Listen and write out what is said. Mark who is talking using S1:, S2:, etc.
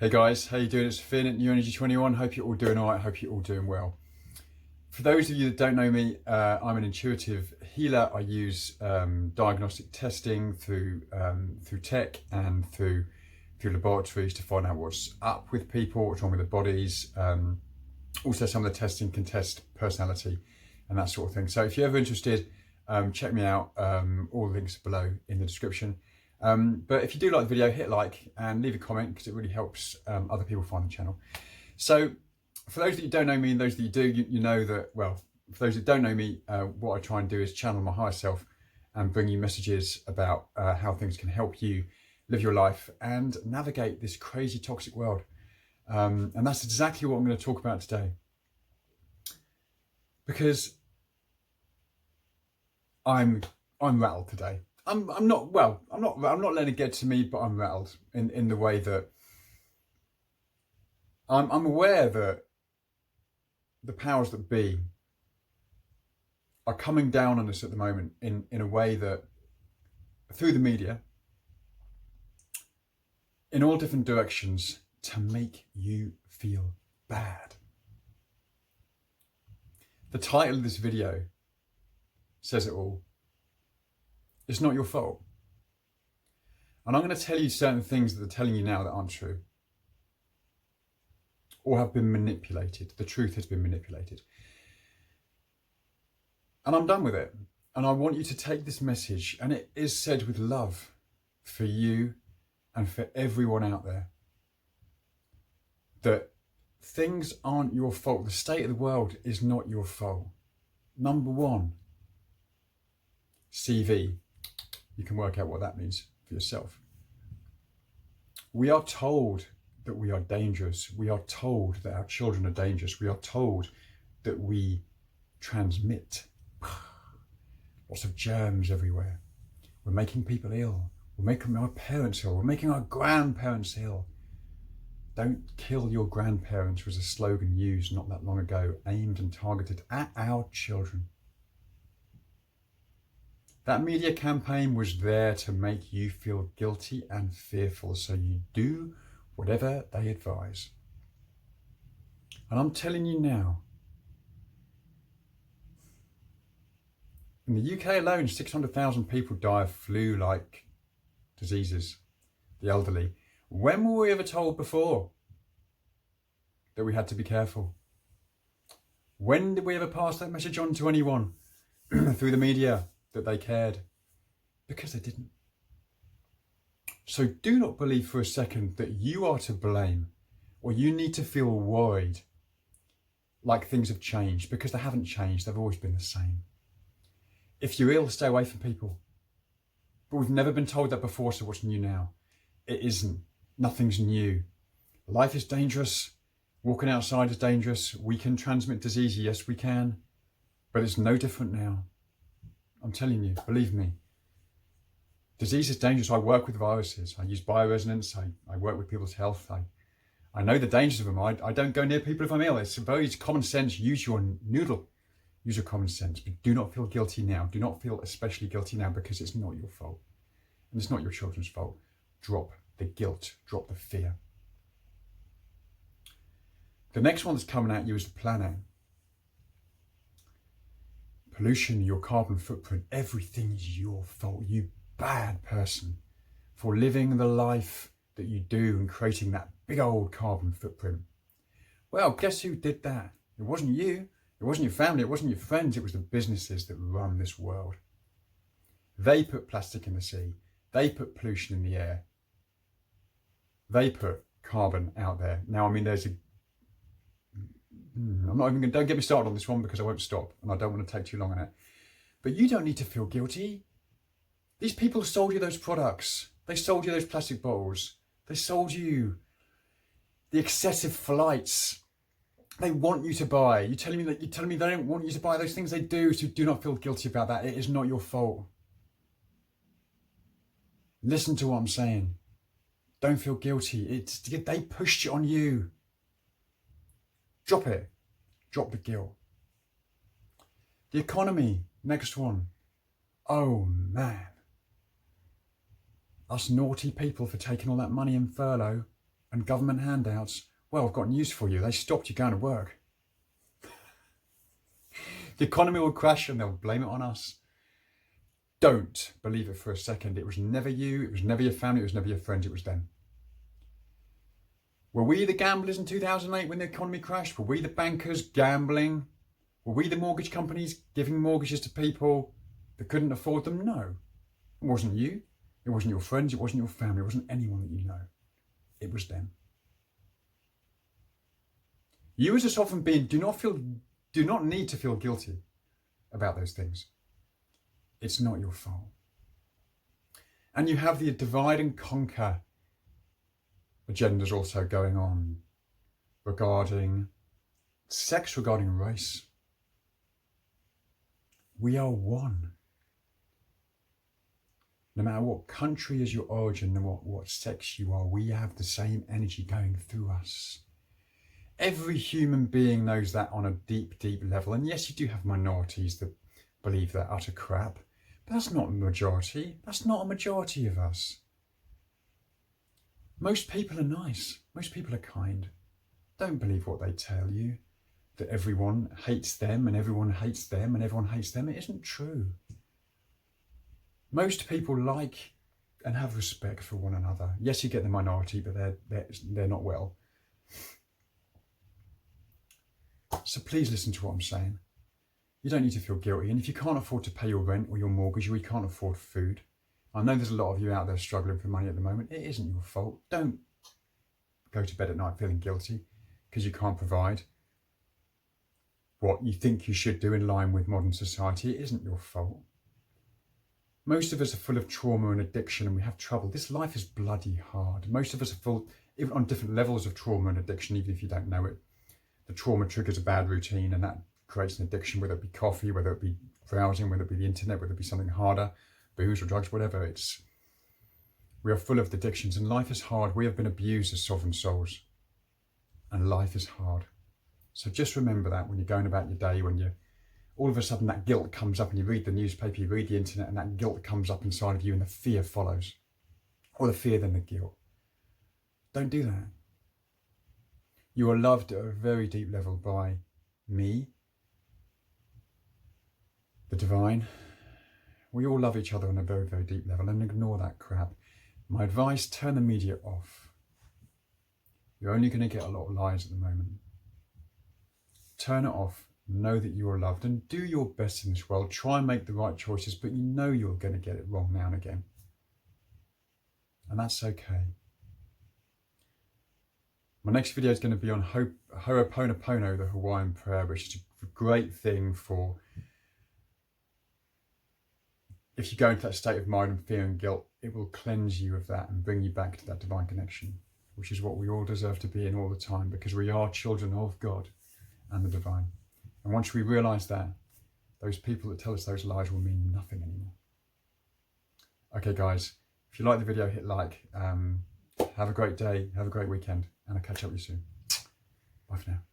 S1: Hey guys, how you doing? It's Finn at New Energy 21. Hope you're all doing all right. Hope you're all doing well. For those of you that don't know me, I'm an intuitive healer. I use diagnostic testing through tech and through laboratories to find out what's up with people, what's wrong with their bodies. Also, some of the testing can test personality and that sort of thing. So if you're ever interested, check me out. All the links are below in the description. But if you do like the video, hit like and leave a comment because it really helps other people find the channel. So for those that you don't know me and those that you do, you know that, well, for those that don't know me, what I try and do is channel my higher self and bring you messages about how things can help you live your life and navigate this crazy toxic world. And that's exactly what I'm going to talk about today. Because I'm rattled today. I'm not letting it get to me, but I'm rattled in the way that I'm aware that the powers that be are coming down on us at the moment in a way that, through the media, in all different directions, to make you feel bad. The title of this video says it all. It's not your fault. And I'm going to tell you certain things that they're telling you now that aren't true or have been manipulated. The truth has been manipulated. And I'm done with it. And I want you to take this message, and it is said with love for you and for everyone out there, that things aren't your fault. The state of the world is not your fault. Number one, CV. You can work out what that means for yourself. We are told that we are dangerous. We are told that our children are dangerous. We are told that we transmit lots of germs everywhere. We're making people ill. We're making our parents ill. We're making our grandparents ill. Don't kill your grandparents was a slogan used not that long ago, aimed and targeted at our children. That media campaign was there to make you feel guilty and fearful, so you do whatever they advise. And I'm telling you now, in the UK alone, 600,000 people die of flu-like diseases, the elderly. When were we ever told before that we had to be careful? When did we ever pass that message on to anyone through the media that they cared? Because they didn't. So do not believe for a second that you are to blame or you need to feel worried like things have changed, because they haven't changed. They've always been the same. If you're ill, stay away from people. But we've never been told that before, so what's new now? It isn't. Nothing's new. Life is dangerous. Walking outside is dangerous. We can transmit disease, yes we can, but it's no different now. I'm telling you, believe me. Disease is dangerous. I work with viruses. I use bioresonance. I work with people's health. I know the dangers of them. I don't go near people if I'm ill. It's very common sense. Use your noodle. Use your common sense. But do not feel guilty now. Do not feel especially guilty now, because it's not your fault. And it's not your children's fault. Drop the guilt. Drop the fear. The next one that's coming at you is the planet. Pollution, your carbon footprint, everything is your fault. You bad person for living the life that you do and creating that big old carbon footprint. Well, guess who did that? It wasn't you. It wasn't your family. It wasn't your friends. It was the businesses that run this world. They put plastic in the sea. They put pollution in the air. They put carbon out there. Now, I mean, I'm not even going to, don't get me started on this one because I won't stop and I don't want to take too long on it. But you don't need to feel guilty. These people sold you those products. They sold you those plastic bottles. They sold you the excessive flights they want you to buy. You're telling me they don't want you to buy those things. They do, so do not feel guilty about that. It is not your fault. Listen to what I'm saying. Don't feel guilty. They pushed it on you. Drop it. Drop the guilt. The economy, next one. Oh man. Us naughty people for taking all that money in furlough. and government handouts, well, I've got news for you. They stopped you going to work. The economy will crash and they'll blame it on us. Don't believe it for a second. It was never you. It was never your family. It was never your friends. It was them. Were we the gamblers in 2008 when the economy crashed? Were we the bankers gambling? Were we the mortgage companies giving mortgages to people that couldn't afford them? No. It wasn't you. It wasn't your friends. It wasn't your family. It wasn't anyone that you know. It was them. You as a sovereign being do not need to feel guilty about those things. It's not your fault. And you have the divide and conquer agendas also going on regarding sex, regarding race. We are one. No matter what country is your origin and what sex you are, we have the same energy going through us. Every human being knows that on a deep, deep level. And yes, you do have minorities that believe that utter crap. But that's not a majority. That's not a majority of us. Most people are nice. Most people are kind. Don't believe what they tell you, that everyone hates them and everyone hates them and everyone hates them. It isn't true. Most people like and have respect for one another. Yes, you get the minority, but they're not well. So please listen to what I'm saying. You don't need to feel guilty. And if you can't afford to pay your rent or your mortgage, or you can't afford food, I know there's a lot of you out there struggling for money at the moment. It isn't your fault. Don't go to bed at night feeling guilty because you can't provide what you think you should do in line with modern society. It isn't your fault. Most of us are full of trauma and addiction and we have trouble. This life is bloody hard. Most of us are full, even on different levels of trauma and addiction, even if you don't know it. The trauma triggers a bad routine and that creates an addiction, whether it be coffee, whether it be browsing, whether it be the internet, whether it be something harder, booze or drugs, whatever. We are full of addictions and life is hard. We have been abused as sovereign souls and life is hard. So just remember that when you're going about your day, when you all of a sudden that guilt comes up and you read the newspaper, you read the internet and that guilt comes up inside of you and the fear follows. Or the fear then the guilt. Don't do that. You are loved at a very deep level by me, the divine. We all love each other on a very, very deep level and ignore that crap. My advice, turn the media off. You're only going to get a lot of lies at the moment. Turn it off. Know that you are loved and do your best in this world. Try and make the right choices, but you know you're going to get it wrong now and again. And that's okay. My next video is going to be on Ho'oponopono, the Hawaiian prayer, which is a great thing for if you go into that state of mind and fear and guilt, it will cleanse you of that and bring you back to that divine connection, which is what we all deserve to be in all the time, because we are children of God and the divine. And once we realise that, those people that tell us those lies will mean nothing anymore. Okay guys, if you like the video, hit like. Have a great day, have a great weekend, and I'll catch up with you soon. Bye for now.